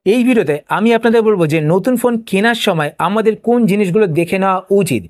এই ভিডিওতে আমি আপনাদের বলবো যে নতুন ফোন কেনার সময় আমাদের কোন জিনিসগুলো দেখে নেওয়া উচিত।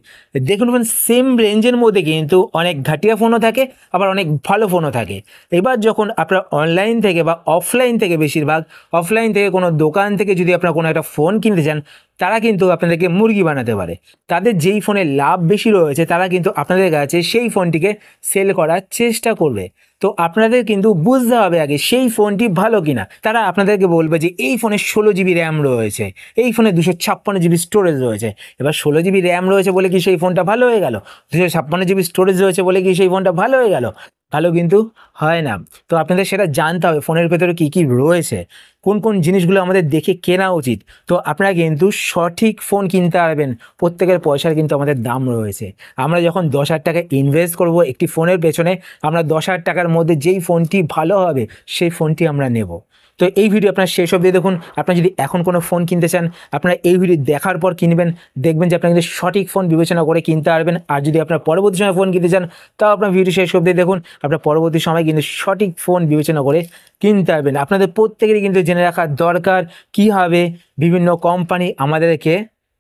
দেখুন ফোন সেম রেঞ্জের মধ্যে কিন্তু অনেক ঘাটিয়া ফোনও থাকে, আবার অনেক ভালো ফোনও থাকে। এবার যখন আপনারা অনলাইন থেকে বা অফলাইন থেকে, বেশিরভাগ অফলাইন থেকে কোনো দোকান থেকে যদি আপনারা কোনো একটা ফোন কিনতে চান, তারা কিন্তু আপনাদেরকে মুরগি বানাতে পারে। তাদের যেই ফোনে লাভ বেশি রয়েছে তারা কিন্তু আপনাদের কাছে সেই ফোনটিকে সেল করার চেষ্টা করবে। তো আপনাদের কিন্তু বুঝতে হবে আগে সেই ফোনটি ভালো কিনা। তারা আপনাদেরকে বলবে যে এই ফোনে 16 জিবি র্যাম রয়েছে, এই ফোনে 256 জিবি স্টোরেজ রয়েছে। এবার 16 জিবি র্যাম রয়েছে বলে কি সেই ফোনটা ভালো হয়ে গেল? 256 জিবি স্টোরেজ রয়েছে বলে কি সেই ফোনটা ভালো হয়ে গেল? ভালো কিন্তু হয় না। তো আপনাদের সেটা জানতে হবে ফোনের ভেতরে কী কী রয়েছে, কোন কোন জিনিসগুলো আমাদের দেখে কেনা উচিত। তো আপনারা কিন্তু সঠিক ফোন কিনতে পারবেন। প্রত্যেকের পয়সার কিন্তু আমাদের দাম রয়েছে। আমরা যখন 10,000 টাকা ইনভেস্ট করব একটি ফোনের পেছনে, আমরা 10,000 টাকার মধ্যে যেই ফোনটি ভালো হবে সেই ফোনটি আমরা নেব। তো এই ভিডিও আপনার শেষ অবধি দেখুন। আপনারা যদি এখন কোনো ফোন কিনতে চান, আপনারা এই ভিডিও দেখার পর কিনবেন, দেখবেন যে আপনারা কিন্তু সঠিক ফোন বিবেচনা করে কিনতে পারবেন। আর যদি আপনার পরবর্তী সময় ফোন কিনতে চান, তাও আপনার ভিডিও শেষ অবধি দেখুন, আপনার পরবর্তী সময় কিন্তু সঠিক ফোন বিবেচনা করে কিনতে পারবেন। আপনাদের প্রত্যেকেরই কিন্তু জেনে রাখা দরকার কীভাবে বিভিন্ন কোম্পানি আমাদেরকে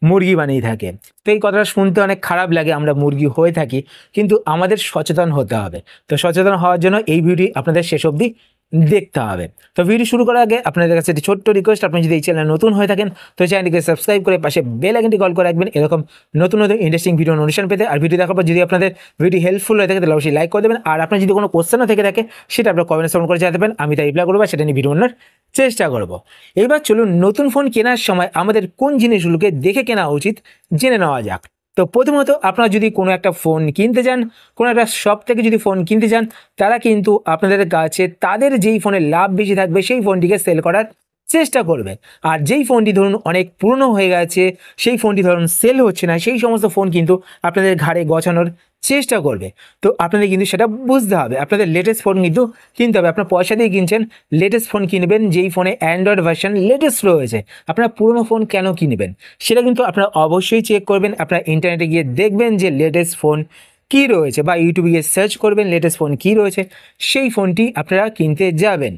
মুরগি বানিয়ে থাকে। তো এই কথাটা শুনতে অনেক খারাপ লাগে, আমরা মুরগি হয়ে থাকি, কিন্তু আমাদের সচেতন হতে হবে। তো সচেতন হওয়ার জন্য এই ভিডিও আপনাদের শেষ অবধি দেখতে হবে। তো ভিডিও শুরু করার আগে আপনাদের কাছে একটি ছোট্ট রিকোয়েস্ট, আপনি যদি এই চ্যানেলে নতুন হয়ে থাকেন তো চ্যানেলটিকে সাবস্ক্রাইব করে পাশে বেল আইকনটি কল করে রাখবেন এরকম নতুন নতুন ইন্টারেস্টিং ভিডিও নোটিফিকেশন পেতে। আর ভিডিও দেখার পর যদি আপনাদের ভিডিও হেল্পফুল হয়ে থাকে তাহলে অবশ্যই লাইক করে দেবেন। আর আপনার যদি কোনো কোশ্চেনও থেকে থাকে সেটা আপনার কমেন্ট সেকশন করে জানাতে পারেন, আমি তাই রিপ্লাই করবো, সেটা নিয়ে ভিডিও বানানোর চেষ্টা করব। এবার চলুন নতুন ফোন কেনার সময় আমাদের কোন জিনিসগুলোকে দেখে কেনা উচিত জেনে নেওয়া যাক। তো প্রথমত আপনারা যদি কোনো একটা ফোন কিনতে চান, কোনো একটা শপ থেকে যদি ফোন কিনতে চান, তারা কিন্তু আপনাদের কাছে তাদের যেই ফোনে লাভ বেশি থাকবে সেই ফোনটিকে সেল করার চেষ্টা করবে। আর যেই ফোনটি ধরুন অনেক পুরনো হয়ে গেছে, সেই ফোনটি ধরুন সেল হচ্ছে না, সেই সমস্ত ফোন কিন্তু আপনাদের ঘাড়ে গছানোর চেষ্টা করবে। তো আপনাদের কিন্তু সেটা বুঝতে হবে, আপনাদের লেটেস্ট ফোন কিন্তু কিনতে হবে। আপনার পয়সা দিয়ে কিনছেন, লেটেস্ট ফোন কিনবেন যেই ফোনে অ্যান্ড্রয়েড ভার্সন লেটেস্ট রয়েছে। আপনার পুরনো ফোন কেন কিনবেন সেটা কিন্তু আপনারা অবশ্যই চেক করবেন। আপনারা ইন্টারনেটে গিয়ে দেখবেন যে লেটেস্ট ফোন কী রয়েছে, বা ইউটিউবে গিয়ে সার্চ করবেন লেটেস্ট ফোন কী রয়েছে, সেই ফোনটি আপনারা কিনতে যাবেন।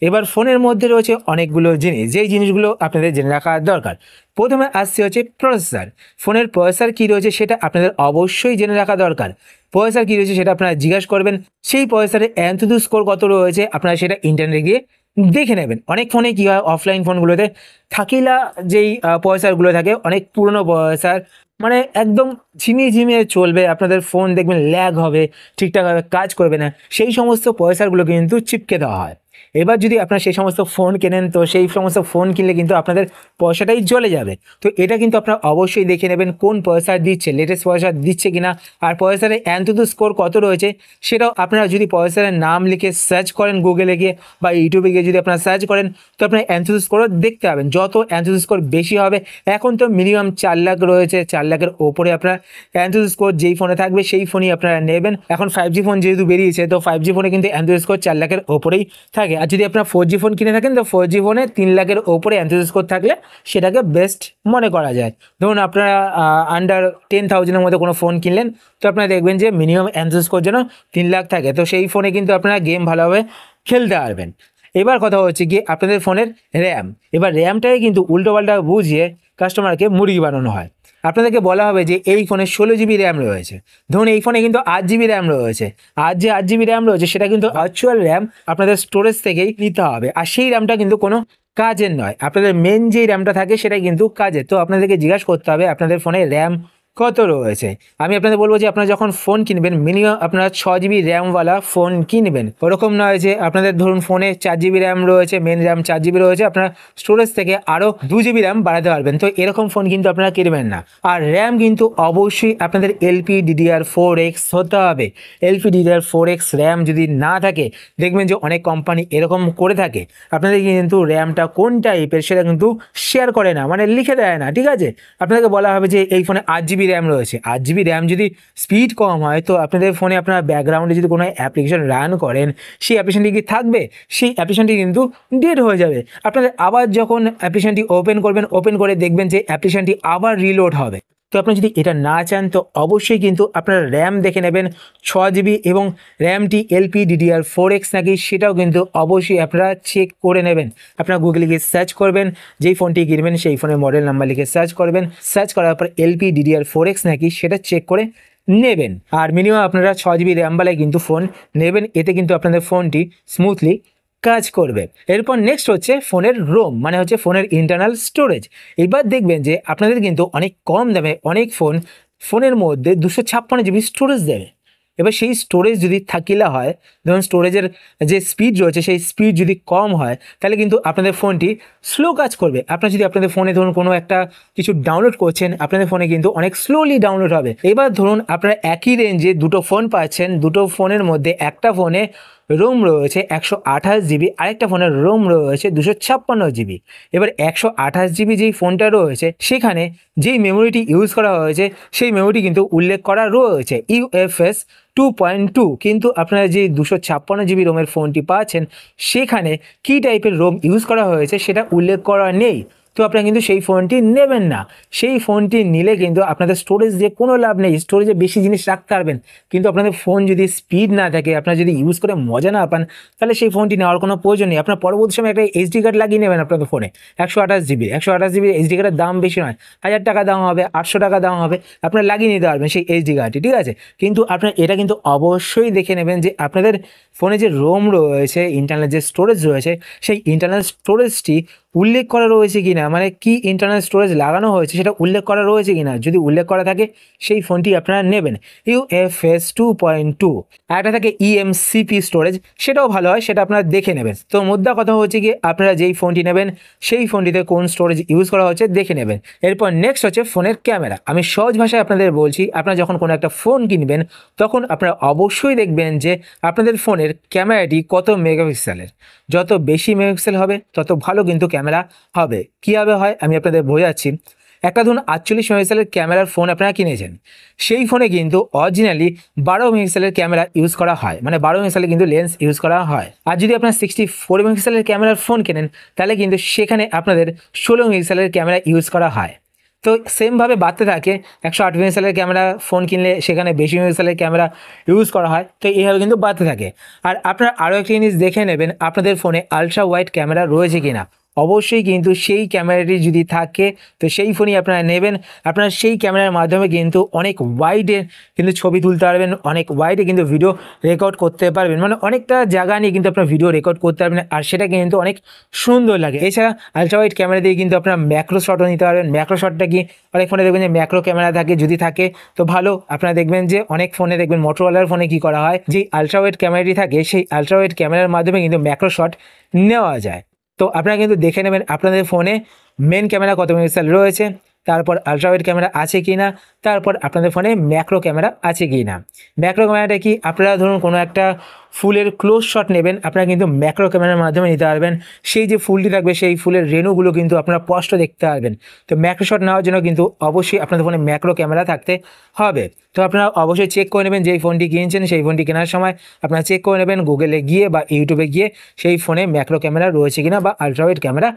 এবার ফোনের মধ্যে রয়েছে অনেকগুলো জিনিস, যেই জিনিসগুলো আপনাদের জেনে রাখা দরকার। প্রথমে আসছে হচ্ছে প্রসেসর। ফোনের প্রসেসর কী রয়েছে সেটা আপনাদের অবশ্যই জেনে রাখা দরকার। প্রসেসর কী রয়েছে সেটা আপনারা জিজ্ঞাসা করবেন। সেই প্রসেসরের অ্যান্তুতু স্কোর কত রয়েছে আপনারা সেটা ইন্টারনেটে গিয়ে দেখে নেবেন। অনেক ফোনে কী হয়, অফলাইন ফোনগুলোতে থাকিলা যেই প্রসেসরগুলো থাকে অনেক পুরনো প্রসেসর, মানে একদম ঝিমিয়ে ঝিমিয়ে চলবে, আপনাদের ফোন দেখবেন ল্যাগ হবে, ঠিকঠাকভাবে কাজ করবে না, সেই সমস্ত প্রসেসরগুলো কিন্তু চিপকে দেওয়া হয়। এবার যদি আপনারা সেই সমস্ত ফোন কেনেন তো সেই সমস্ত ফোন কিনলে কিন্তু আপনাদের পয়সাটাই চলে যাবে। তো এটা কিন্তু আপনারা অবশ্যই দেখে নেবেন কোন প্রসেসর দিচ্ছে, লেটেস্ট প্রসেসর দিচ্ছে কিনা, আর প্রসেসরের অ্যান্তুতু স্কোর কত রয়েছে সেটাও আপনারা যদি প্রসেসরের নাম লিখে সার্চ করেন গুগলে গিয়ে বা ইউটিউবে গিয়ে যদি আপনারা সার্চ করেন, তো আপনার অ্যান্তুতু স্কোরও দেখতে পাবেন। যত অ্যান্তুতু স্কোর বেশি হবে, এখন তো মিনিমাম 4 লাখ রয়েছে, 4 লাখের ওপরে আপনার অ্যান্তুতু স্কোর যেই ফোনে থাকবে সেই ফোনই আপনারা নেবেন। এখন 5G ফোন যেহেতু বেরিয়েছে, তো 5G ফোনে কিন্তু অ্যান্তুতু স্কোর 4 লাখের ওপরেই থাকে। আর যদি আপনার 4G ফোন কিনে থাকেন তো 4G ফোনে 3 লাখের ওপরে অ্যান্তুতু স্কোর থাকলে সেটাকে বেস্ট মনে করা যায়। ধরুন আপনারা আন্ডার 10,000-এর মধ্যে কোনো ফোন কিনলেন, তো আপনারা দেখবেন যে মিনিমাম অ্যান্তুতু স্কোর যেন 3 লাখ থাকে, তো সেই ফোনে কিন্তু আপনারা গেম ভালোভাবে খেলতে পারবেন। এবার কথা হচ্ছে কি আপনাদের ফোনের র্যাম। এবার র্যামটাকে কিন্তু উল্টোপাল্টা বুঝিয়ে কাস্টমারকে মুরগি বানানো হয়। আপনাদেরকে বলা হবে যে এই ফোনে 16 জিবি র্যাম রয়েছে, ধরুন এই ফোনে কিন্তু 8 জিবি র্যাম রয়েছে। আর যে 8 জিবি র্যাম রয়েছে সেটা কিন্তু ভার্চুয়াল র্যাম, আপনাদের স্টোরেজ থেকেই নিতে হবে। আর সেই র্যামটা কিন্তু কোনো কাজের নয়, আপনাদের মেন যেই র্যামটা থাকে সেটাই কিন্তু কাজের। তো আপনাদেরকে জিজ্ঞাসা করতে হবে আপনাদের ফোনে র্যাম কত রয়েছে। আমি আপনাদের বলবো যে আপনারা যখন ফোন কিনবেন মিনিমাম আপনারা 6 জিবি র্যামওয়ালা ফোন কিনবেন। ওরকম নয় যে আপনাদের ধরুন ফোনে 4 জিবি র্যাম রয়েছে, মেন র্যাম 4 জিবি রয়েছে, আপনারা স্টোরেজ থেকে আরও 2 জিবি র্যাম বাড়াতে পারবেন। তো এরকম ফোন কিন্তু আপনারা কিনবেন না। আর র্যাম কিন্তু অবশ্যই আপনাদের LPDDR4X হতে হবে। LPDDR4X র্যাম যদি না থাকে, দেখবেন যে অনেক কোম্পানি এরকম করে থাকে, আপনাদের কিন্তু র্যামটা কোন টাইপের সেটা কিন্তু শেয়ার করে না, মানে লিখে দেয় না, ঠিক আছে। আপনাদেরকে বলা হবে যে এই ফোনে 8 জিবি র্যাম রয়েছে। 8 জিবি র্যাম যদি স্পিড কম হয়, তো আপনাদের ফোনে আপনার ব্যাকগ্রাউন্ডে যদি কোনো অ্যাপ্লিকেশন রান করেন, সেই অ্যাপ্লিকেশনটি কি থাকবে? সেই অ্যাপ্লিকেশনটি কিন্তু ডেড হয়ে যাবে। আপনাদের আবার যখন অ্যাপ্লিকেশনটি ওপেন করবেন, ওপেন করে দেখবেন যে অ্যাপ্লিকেশনটি আবার রিলোড হবে। তো আপনি যদি এটা না চান তো অবশ্যই কিন্তু আপনারা র্যাম দেখে নেবেন 6 GB এবং র্যামটি LPDDR4X নাকি সেটাও কিন্তু অবশ্যই আপনারা চেক করে নেবেন। আপনারা গুগলে গিয়ে সার্চ করবেন, যেই ফোনটি কিনবেন সেই ফোনের মডেল নাম্বার লিখে সার্চ করবেন, সার্চ করার পর LPDDR4X নাকি সেটা চেক করে নেবেন। আর মিনিমাম আপনারা 6 GB র্যামওয়ালায় কিন্তু ফোন নেবেন, এতে কিন্তু আপনাদের ফোনটি স্মুথলি কাজ করবে। এরপর নেক্সট হচ্ছে ফোনের রোম, মানে হচ্ছে ফোনের ইন্টারনাল স্টোরেজ। এবার দেখবেন যে আপনাদের কিন্তু অনেক কম দামে অনেক ফোনের মধ্যে 256 GB স্টোরেজ দেবে। এবার সেই স্টোরেজ যদি থাকিলা হয়, ধরুন স্টোরেজের যে স্পিড রয়েছে সেই স্পিড যদি কম হয় তাহলে কিন্তু আপনাদের ফোনটি স্লো কাজ করবে। আপনার যদি আপনাদের ফোনে ধরুন কোনো একটা কিছু ডাউনলোড করছেন, আপনাদের ফোনে কিন্তু অনেক স্লোলি ডাউনলোড হবে। এবার ধরুন আপনারা একই রেঞ্জে দুটো ফোন পাচ্ছেন, দুটো ফোনের মধ্যে একটা ফোনে রোম রয়েছে 128 GB, আরেকটা ফোনের রোম রয়েছে 256 GB। এবার 128 GB যেই ফোনটা রয়েছে সেখানে যেই মেমোরিটি ইউজ করা হয়েছে সেই মেমোরিটি কিন্তু উল্লেখ করা রয়েছে UFS 2.2, কিন্তু আপনারা যে 256 GB রোমের ফোনটি পাচ্ছেন সেখানে কী টাইপের রোম ইউজ করা হয়েছে সেটা উল্লেখ করা নেই। তো আপনারা কিন্তু সেই ফোনটি নেবেন না। সেই ফোনটি নিলে কিন্তু আপনাদের স্টোরেজ দিয়ে কোনো লাভ নেই, স্টোরেজে বেশি জিনিস রাখতে পারবেন কিন্তু আপনাদের ফোন যদি স্পিড না থাকে, আপনারা যদি ইউজ করে মজা না পান, তাহলে সেই ফোনটি নেওয়ার কোনো প্রয়োজন নেই। আপনার পরবর্তী সময় একটা SD কার্ড লাগিয়ে নেবেন আপনাদের ফোনে 128 GB SD কার্ডের দাম বেশি নয়, 1000 টাকা দাম হবে, 800 টাকা দাম হবে, আপনারা লাগিয়ে নিতে পারবেন সেই SD কার্ডটি, ঠিক আছে। কিন্তু আপনার এটা কিন্তু অবশ্যই দেখে নেবেন যে আপনাদের ফোনে যে রোম রয়েছে, ইন্টারনাল যে স্টোরেজ রয়েছে, সেই ইন্টারনাল স্টোরেজটি উল্লেখ করা রয়েছে কিনা, মানে কি ইন্টারনাল স্টোরেজ লাগানো হয়েছে সেটা উল্লেখ করা রয়েছে কিনা। যদি উল্লেখ করা থাকে সেই ফোনটি আপনারা নেবেন। UFS 2.2 একটা থাকে eMCP স্টোরেজ, সেটাও ভালো হয়, সেটা আপনারা দেখে নেবেন। তো মুদ্রা কথা হচ্ছে কি আপনারা যেই ফোনটি নেবেন সেই ফোনটিতে কোন স্টোরেজ ইউজ করা হচ্ছে দেখে নেবেন। এরপর নেক্সট হচ্ছে ফোনের ক্যামেরা। আমি সহজ ভাষায় আপনাদের বলছি, আপনারা যখন কোনো একটা ফোন কিনবেন তখন আপনারা অবশ্যই দেখবেন যে আপনাদের ফোনের ক্যামেরাটি কত মেগাপিক্সেলের। যত বেশি মেগাপিক্সেল হবে তত ভালো কিন্তু ক্যামেরা হবে। কীভাবে হয় আমি আপনাদের বোঝাচ্ছি। একটা ধরুন 48 মেগাপিক্সেলের ক্যামেরার ফোন আপনারা কিনেছেন, সেই ফোনে কিন্তু অরিজিনালি 12 মেগাপিক্সেলের ক্যামেরা ইউজ করা হয়, মানে 12 মেগাপিক্সেলের কিন্তু লেন্স ইউজ করা হয়। আর যদি আপনার 64 মেগাপিক্সেলের ক্যামেরার ফোন কেনেন তাহলে কিন্তু সেখানে আপনাদের 16 মেগাপিক্সেলের ক্যামেরা ইউজ করা হয়। তো সেমভাবে বাড়তে থাকে, 108 মেগাপিক্সেলের ক্যামেরা ফোন কিনলে সেখানে বেশি মেগাপিক্সেলের ক্যামেরা ইউজ করা হয়, তো এইভাবে কিন্তু বাড়তে থাকে। আর আপনার আরও একটা জিনিস দেখে নেবেন আপনাদের ফোনে আলট্রা ওয়াইড ক্যামেরা রয়েছে কিনা। অবশ্যই কিন্তু সেই ক্যামেরাটি যদি থাকে তো সেই ফোনই আপনারা নেবেন। আপনারা সেই ক্যামেরার মাধ্যমে কিন্তু অনেক ওয়াইডে কিন্তু ছবি তুলতে পারবেন, অনেক ওয়াইডে কিন্তু ভিডিও রেকর্ড করতে পারবেন, মানে অনেকটা জায়গা নিয়ে কিন্তু আপনার ভিডিও রেকর্ড করতে পারবেন, আর সেটা কিন্তু অনেক সুন্দর লাগে। এছাড়া আলট্রা ওয়াইড ক্যামেরা দিয়ে কিন্তু আপনারা ম্যাক্রো শটও নিতে পারবেন। ম্যাক্রো শটটা কি অনেক ফোনে দেখবেন যে ম্যাক্রো ক্যামেরা থাকে, যদি থাকে তো ভালো। আপনারা দেখবেন যে অনেক ফোনে দেখবেন মোটরোলার ফোনে কি করা হয়, যে আলট্রা ওয়াইড ক্যামেরাটি থাকে সেই আলট্রা ওয়াইড ক্যামেরার মাধ্যমে কিন্তু ম্যাক্রো শট নেওয়া যায়। তো আপনারা কিন্তু দেখে নেবেন আপনাদের ফোনে মেন ক্যামেরা কত মেগাপিক্সেল রয়েছে, তারপর আলট্রাওয়াইড ক্যামেরা আছে কি না, তারপর আপনাদের ফোনে ম্যাক্রো ক্যামেরা আছে কি না। ম্যাক্রো ক্যামেরাটা কি, আপনারা ধরুন কোনো একটা ফুলের ক্লোজ শট নেবেন, আপনারা কিন্তু ম্যাক্রো ক্যামেরার মাধ্যমে নিতে পারবেন। সেই যে ফুলটি থাকবে সেই ফুলের রেণুগুলো কিন্তু আপনারা স্পষ্ট দেখতে পারবেন। তো ম্যাক্রো শট নেওয়ার জন্য কিন্তু অবশ্যই আপনাদের ফোনে ম্যাক্রো ক্যামেরা থাকতে হবে। তো আপনারা অবশ্যই চেক করে নেবেন, যেই ফোনটি কিনছেন সেই ফোনটি কেনার সময় আপনারা চেক করে নেবেন গুগলে গিয়ে বা ইউটিউবে গিয়ে সেই ফোনে ম্যাক্রো ক্যামেরা রয়েছে কিনা বা আলট্রাওয়াইড ক্যামেরা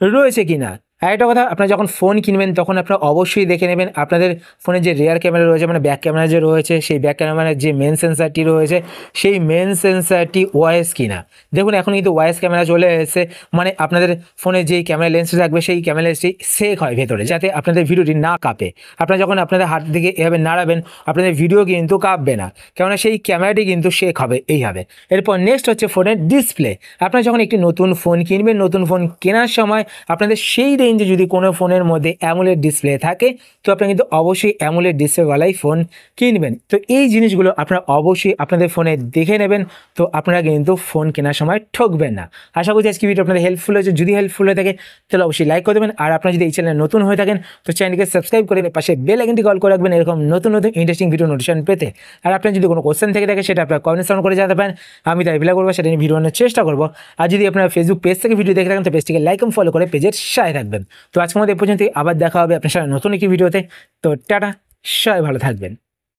রয়েছে কিনা। আর একটা কথা, আপনারা যখন ফোন কিনবেন তখন আপনারা অবশ্যই দেখে নেবেন আপনাদের ফোনে যে রিয়ার ক্যামেরা রয়েছে, মানে ব্যাক ক্যামেরা যে রয়েছে, সেই ব্যাক ক্যামেরার যে মেন সেন্সারটি রয়েছে সেই মেন সেন্সারটি ওয়াইস কিনা। দেখুন এখন কিন্তু ওয়াইস ক্যামেরা চলে এসেছে, মানে আপনাদের ফোনে যেই ক্যামেরা লেন্সটি থাকবে সেই ক্যামেরা লেন্সটি সেক হয় ভেতরে, যাতে আপনাদের ভিডিওটি না কাঁপে। আপনারা যখন আপনাদের হাত দিকে এভাবে নাড়াবেন আপনাদের ভিডিও কিন্তু কাঁপবে না, কেননা সেই ক্যামেরাটি কিন্তু সেক হবে এইভাবে। এরপর নেক্সট হচ্ছে ফোনের ডিসপ্লে। আপনারা যখন একটি নতুন ফোন কিনবেন, নতুন ফোন কেনার সময় আপনাদের সেই রেঞ্জে যদি কোনো ফোনের মধ্যে অ্যামোলেড ডিসপ্লে থাকে তো আপনারা কিন্তু অবশ্যই অ্যামোলেড ডিসপ্লেওয়ালাই ফোন কিনবেন। তো এই জিনিসগুলো আপনারা অবশ্যই আপনাদের ফোনে দেখে নেবেন, তো আপনারা কিন্তু ফোন কেনার সময় ঠকবেন না। আশা করছি আজকে ভিডিও আপনাদের হেল্পফুল হয়েছে। যদি হেল্পফুল হয়ে থাকে তাহলে অবশ্যই লাইক করে দেবেন, আর আপনারা যদি এই চ্যানেলে নতুন হয়ে থাকেন তো চ্যানেলকে সাবস্ক্রাইব করে পাশে বেল আইকনটি কল করে রাখবেন এরকম নতুন নতুন ইন্টারেস্টিং ভিডিও নোটিফিকেশন পেতে। আর আপনার যদি কোনো কোশ্চেন থেকে থাকে সেটা আপনারা কমেন্ট করে জানাতে পারেন, আমি তাই রিপ্লাই করবো, সেটা নিয়ে ভিডিও বানানোর চেষ্টা করবো। আর যদি আপনারা ফেসবুক পেজ থেকে ভিডিও দেখে থাকেন তো পেজটিকে লাইক এবং ফলো করে পেজের সাথে থাকবেন। তো আজকের মধ্যে এই পর্যন্ত, আবার দেখা হবে আপনার সাথে নতুন একটি ভিডিওতে। তো টাটা, সবাই ভালো থাকবেন।